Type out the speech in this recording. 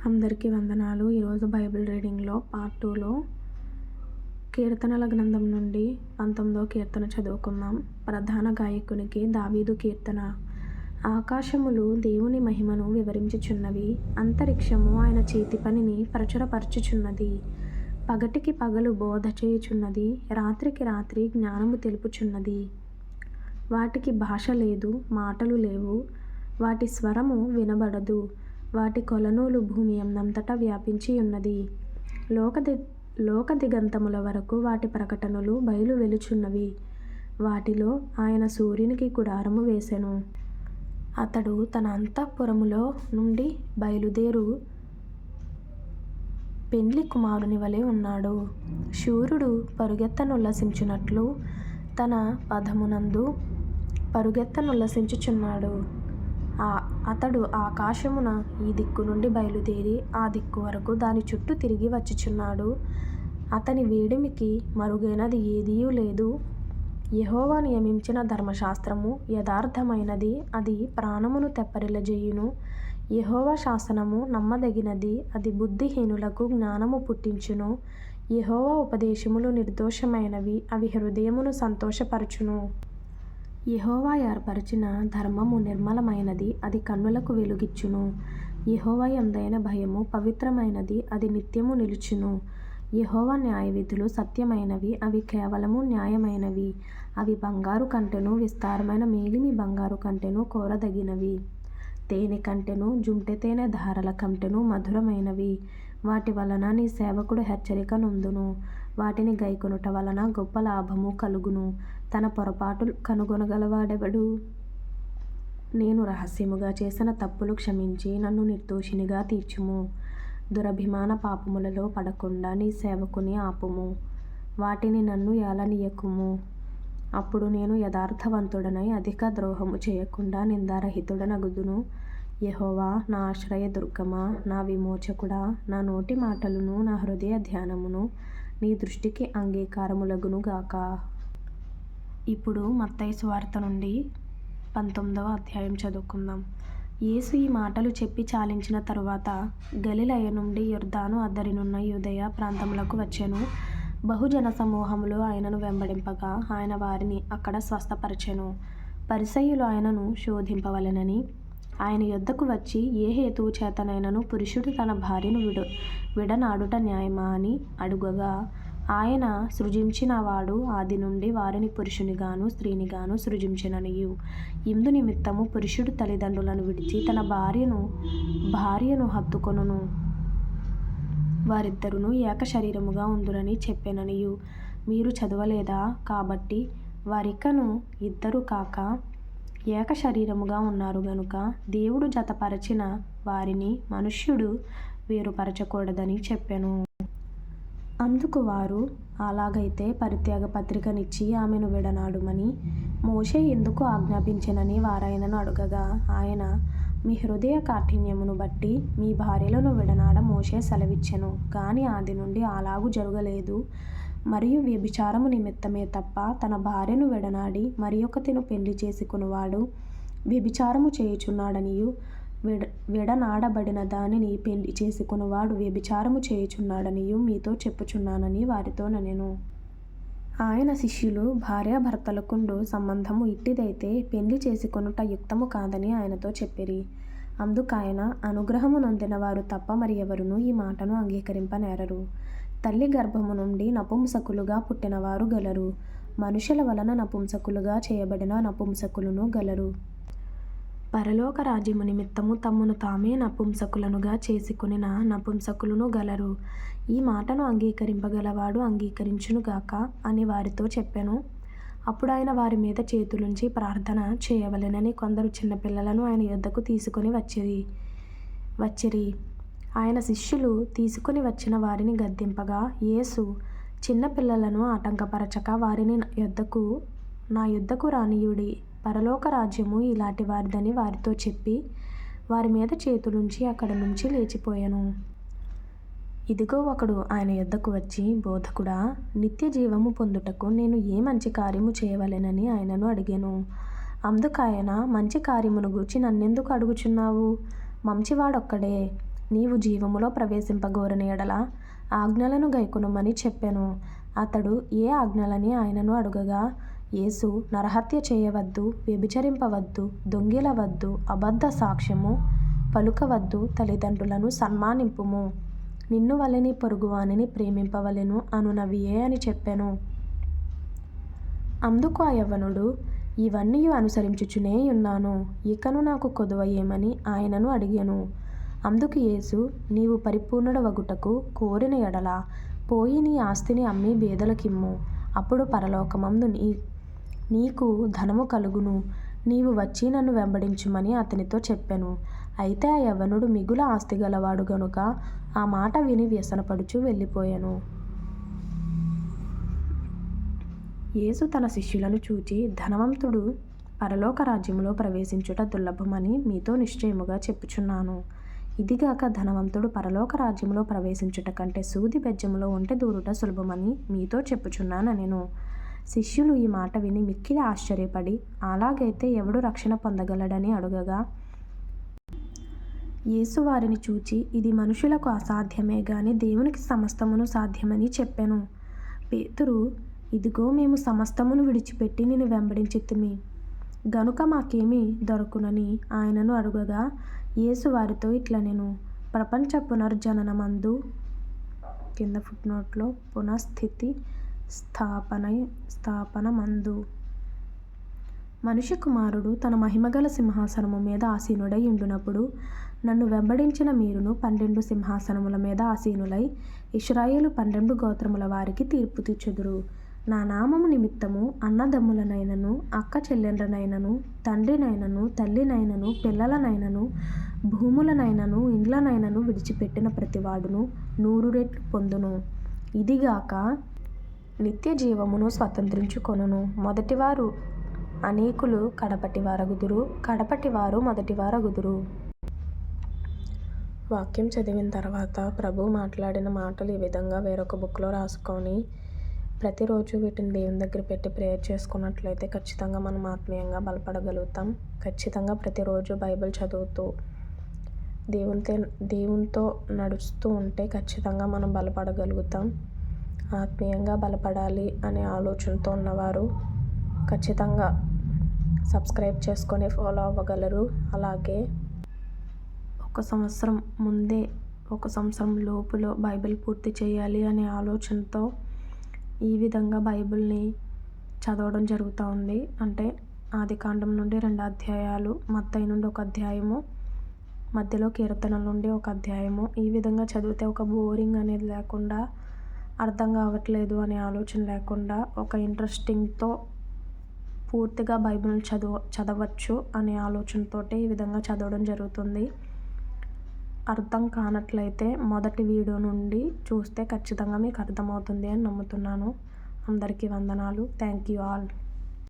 అందరికీ వందనాలు. ఈరోజు బైబిల్ రీడింగ్లో పార్ట్ 2లో కీర్తనల గ్రంథం నుండి 19వ కీర్తన చదువుకుందాం. ప్రధాన గాయకునికి దావీదు కీర్తన. ఆకాశములు దేవుని మహిమను వివరించుచున్నవి, అంతరిక్షము ఆయన చేతి పనిని ప్రచురపరచుచున్నది. పగటికి పగలు బోధ చేయుచున్నది, రాత్రికి రాత్రి జ్ఞానము తెలుపుచున్నది. వాటికి భాష లేదు, మాటలు లేవు, వాటి స్వరము వినబడదు. వాటి కొలనూలు భూమి అందంతటా వ్యాపించి ఉన్నది. లోక దిగంతముల వరకు వాటి ప్రకటనలు బయలు వెలుచున్నవి. వాటిలో ఆయన సూర్యునికి గుడారము వేసెను. అతడు తన అంతఃపురములో నుండి బయలుదేరు పెండ్లి కుమారుని వలె ఉన్నాడు. శూరుడు పరుగెత్తనుల్లసించున్నట్లు తన పదమునందు పరుగెత్తనుల్లసించుచున్నాడు. అతడు ఆకాశమున ఈ దిక్కు నుండి బయలుదేరి ఆ దిక్కు వరకు దాని చుట్టూ తిరిగి వచ్చుచున్నాడు. అతని వేడిమికి మరుగైనది ఏదీయూ లేదు. యెహోవా నియమించిన ధర్మశాస్త్రము యథార్థమైనది, అది ప్రాణమును తెప్పరిల్లజేయును. యెహోవా శాసనము నమ్మదగినది, అది బుద్ధిహీనులకు జ్ఞానము పుట్టించును. యెహోవా ఉపదేశములు నిర్దోషమైనవి, అవి హృదయమును సంతోషపరచును. యెహోవా ఏర్పరచిన ధర్మము నిర్మలమైనది, అది కన్నులకు వెలుగిచ్చును. యెహోవా యందైన భయము పవిత్రమైనది, అది నిత్యము నిలుచును. యెహోవా న్యాయవిధులు సత్యమైనవి, అవి కేవలము న్యాయమైనవి. అవి బంగారు కంటెను, విస్తారమైన మేలిమి బంగారు కంటెను కోరదగినవి. తేనె కంటెను, జుంటె తేనె ధారల కంటెను మధురమైనవి. వాటి వలన నీ సేవకుడు హెచ్చరిక నొందును. వాటిని గైకొనుట వలన గొప్ప లాభము కలుగును. తన పొరపాటు కనుగొనగలవాడెవడు? నేను రహస్యముగా చేసిన తప్పులు క్షమించి నన్ను నిర్దోషినిగా తీర్చుము. దురభిమాన పాపములలో పడకుండా నీ సేవకుని ఆపుము. వాటిని నన్ను ఏలనీయకుము. అప్పుడు నేను యథార్థవంతుడనై అధిక ద్రోహము చేయకుండా నిందారహితుడనగుదును. యెహోవా నా ఆశ్రయదుర్గమా, నా విమోచకుడా, నా నోటి మాటలును నా హృదయ ధ్యానమును నీ దృష్టికి అంగీకారములగును గాక. ఇప్పుడు మత్తయి సువార్త నుండి 19వ అధ్యాయం చదువుకుందాం. యేసు ఈ మాటలు చెప్పి చాలించిన తరువాత గలిలయ నుండి యొర్దాను అద్దరినున్న యూదయ ప్రాంతములకు వచ్చెను. బహుజన సమూహములు ఆయనను వెంబడింపగా ఆయన వారిని అక్కడ స్వస్థపరచెను. పరిసయ్యులు ఆయనను శోధింపవలెనని ఆయన యొద్దకు వచ్చి, ఏ హేతువు చేతనైనను పురుషుడు తన భార్యను విడనాడుట న్యాయమా అని అడుగగా, ఆయన సృజించిన వాడు ఆది నుండి వారిని పురుషునిగాను స్త్రీనిగాను సృజించెననియు, ఇందు నిమిత్తము పురుషుడు తల్లిదండ్రులను విడిచి తన భార్యను హత్తుకొనును, వారిద్దరును ఏక శరీరముగా ఉందురని చెప్పెననియు మీరు చదవలేదా? కాబట్టి వారికను ఇద్దరు కాక ఏక శరీరముగా ఉన్నారు గనుక దేవుడు జతపరచిన వారిని మనుష్యుడు వేరుపరచకూడదని చెప్పెను. అందుకు వారు, అలాగైతే పరిత్యాగ పత్రికనిచ్చి ఆమెను విడనాడుమని మోషే ఎందుకు ఆజ్ఞాపించెనని వారాయనను అడుగగా, ఆయన, మీ హృదయ కాఠిన్యమును బట్టి మీ భార్యలను విడనాడ మోషే సెలవిచ్చెను, గాని ఆది నుండి అలాగు జరుగలేదు. మరియు వ్యభిచారము నిమిత్తమే తప్ప తన భార్యను విడనాడి మరియొకతిని పెళ్లి చేసుకొనువాడు వ్యభిచారము చేయుచున్నాడనియు, విడనాడబడిన దానిని పెళ్లి చేసుకొనువాడు వ్యభిచారము చేయుచున్నాడనియు మీతో చెప్పుచున్నానని వారితో ననెను. ఆయన శిష్యులు భార్యాభర్తలకుండు సంబంధము ఇట్టిదైతే పెళ్లి చేసుకొనుట యుక్తము కాదని ఆయనతో చెప్పిరి. అందుకాయన, అనుగ్రహము నొందిన వారు తప్ప మరి ఎవరునూ ఈ మాటను అంగీకరింపనేరరు. తల్లి గర్భము నుండి నపుంసకులుగా పుట్టినవారు గలరు, మనుషుల వలన నపుంసకులుగా చేయబడిన నపుంసకులును గలరు. పరలోక రాజ్యము నిమిత్తము తమ్మును తామే నపుంసకులనుగా చేసుకొనిన నపుంసకులును గలరు. ఈ మాటను అంగీకరింపగలవాడు అంగీకరించునుగాక అని వారితో చెప్పెను. అప్పుడు ఆయన వారి మీద చేతులుంచి ప్రార్థన చేయవలెనని కొందరు చిన్నపిల్లలను ఆయన యొద్దకు తీసుకొని వచ్చిరి. ఆయన శిష్యులు తీసుకొని వచ్చిన వారిని గద్దింపగా, యేసు, చిన్నపిల్లలను ఆటంకపరచక వారిని నా యొద్దకు రానియుడి, పరలోక రాజ్యము ఇలాంటి వారిదని వారితో చెప్పి వారి మీద చేతులుంచి అక్కడ నుంచి లేచిపోయెను. ఇదిగో ఒకడు ఆయన యొద్దకు వచ్చి, బోధకుడా, నిత్య జీవము పొందుటకు నేను ఏ మంచి కార్యము చేయవలెనని ఆయనను అడిగెను. అందుకాయన, మంచి కార్యమును గూర్చి నన్నెందుకు అడుగుచున్నావు? మంచివాడొక్కడే. నీవు జీవములో ప్రవేశింపగోరని ఎడల ఆజ్ఞలను గైకొనుమని చెప్పెను. అతడు ఏ ఆజ్ఞలని ఆయనను అడుగగా, యేసు నరహత్య చేయవద్దు, వ్యభిచరింపవద్దు, దొంగిలవద్దు, అబద్ధ సాక్ష్యము పలుకవద్దు, తల్లిదండ్రులను సన్మానింపుము, నిన్ను వలె నీ పొరుగువానిని ప్రేమింపవలెను అనునవియే అని చెప్పెను. అందుకు ఆ యవ్వనుడు, ఇవన్నీ అనుసరించుచునే ఉన్నాను, ఇకను నాకు కొదువ ఏమని ఆయనను అడిగెను. అందుకు యేసు, నీవు పరిపూర్ణుడవగుటకు కోరిన ఎడల పోయి నీ ఆస్తిని అమ్మి బీదలకిమ్ము, అప్పుడు పరలోకమందు నీకు ధనము కలుగును, నీవు వచ్చి నన్ను వెంబడించుమని అతనితో చెప్పెను. అయితే ఆ యవ్వనుడు మిగుల ఆస్తి గలవాడు గనుక ఆ మాట విని వ్యసనపడుచు వెళ్ళిపోయెను. యేసు తన శిష్యులను చూచి, ధనవంతుడు పరలోక రాజ్యములో ప్రవేశించుట దుర్లభమని మీతో నిశ్చయముగా చెప్పుచున్నాను. ఇదిగాక ధనవంతుడు పరలోక రాజ్యములో ప్రవేశించుట కంటే సూది బెజ్జములో ఒంటె దూరుట సులభమని మీతో చెప్పుచున్నానెను. శిష్యులు ఈ మాట విని మిక్కిలి ఆశ్చర్యపడి, అలాగైతే ఎవడు రక్షణ పొందగలడని అడుగగా, యేసు వారిని చూచి, ఇది మనుషులకు అసాధ్యమే గాని దేవునికి సమస్తమును సాధ్యమని చెప్పెను. పేతురు, ఇదిగో మేము సమస్తమును విడిచిపెట్టి నిన్ను వెంబడించితిమి, గనుక మాకేమి దొరకునని ఆయనను అడుగగా, యేసు వారితో ఇట్లనెను, ప్రపంచ పునర్జననమందు పునఃస్థితి స్థాపనమందు మనుష్య కుమారుడు తన మహిమగల సింహాసనము మీద ఆసీనుడై ఉండునప్పుడు నన్ను వెంబడించిన మీరును 12 సింహాసనముల మీద ఆసీనులై ఇశ్రాయేలు 12 గోత్రముల వారికి తీర్పు తీర్చుదురు. నా నామము నిమిత్తము అన్నదమ్ములనైనను, అక్క చెల్లెండ్రనైనను, తండ్రినైనను, తల్లినైనను, పిల్లలనైనను, భూములనైనను, ఇండ్లనైనను విడిచిపెట్టిన ప్రతివాడును 100 రెట్లు పొందును. ఇదిగాక నిత్య జీవమును స్వతంత్రించుకొనును. మొదటివారు అనేకులు కడపటివారగుదురు, కడపటివారు మొదటివారగుదురు. వాక్యం చదివిన తర్వాత ప్రభు మాట్లాడిన మాటలు ఈ విధంగా వేరొక బుక్లో రాసుకొని ప్రతిరోజు వీటిని దేవుని దగ్గర పెట్టి ప్రేయర్ చేసుకున్నట్లయితే ఖచ్చితంగా మనం ఆత్మీయంగా బలపడగలుగుతాం. ఖచ్చితంగా ప్రతిరోజు బైబిల్ చదువుతూ దేవునితో నడుస్తూ ఉంటే ఖచ్చితంగా మనం బలపడగలుగుతాం. ఆత్మీయంగా బలపడాలి అనే ఆలోచనతో ఉన్నవారు ఖచ్చితంగా సబ్స్క్రైబ్ చేసుకొని ఫాలో అవ్వగలరు. అలాగే ఒక సంవత్సరం లోపులో బైబిల్ పూర్తి చేయాలి అనే ఆలోచనతో ఈ విధంగా బైబిల్ని చదవడం జరుగుతూ ఉంది. అంటే ఆదికాండం నుండి 2 అధ్యాయాలు, మత్తయి నుండి 1 అధ్యాయము, మధ్యలో కీర్తనల నుండి 1 అధ్యాయము. ఈ విధంగా చదివితే ఒక బోరింగ్ అనేది లేకుండా, అర్థం కావట్లేదు అనే ఆలోచన లేకుండా ఒక ఇంట్రెస్టింగ్తో పూర్తిగా బైబిల్ని చదవచ్చు అనే ఆలోచనతో ఈ విధంగా చదవడం జరుగుతుంది. అర్థం కానట్లయితే మొదటి వీడియో నుండి చూస్తే ఖచ్చితంగా మీకు అర్థమవుతుంది అని నమ్ముతున్నాను. అందరికీ వందనాలు. Thank you all.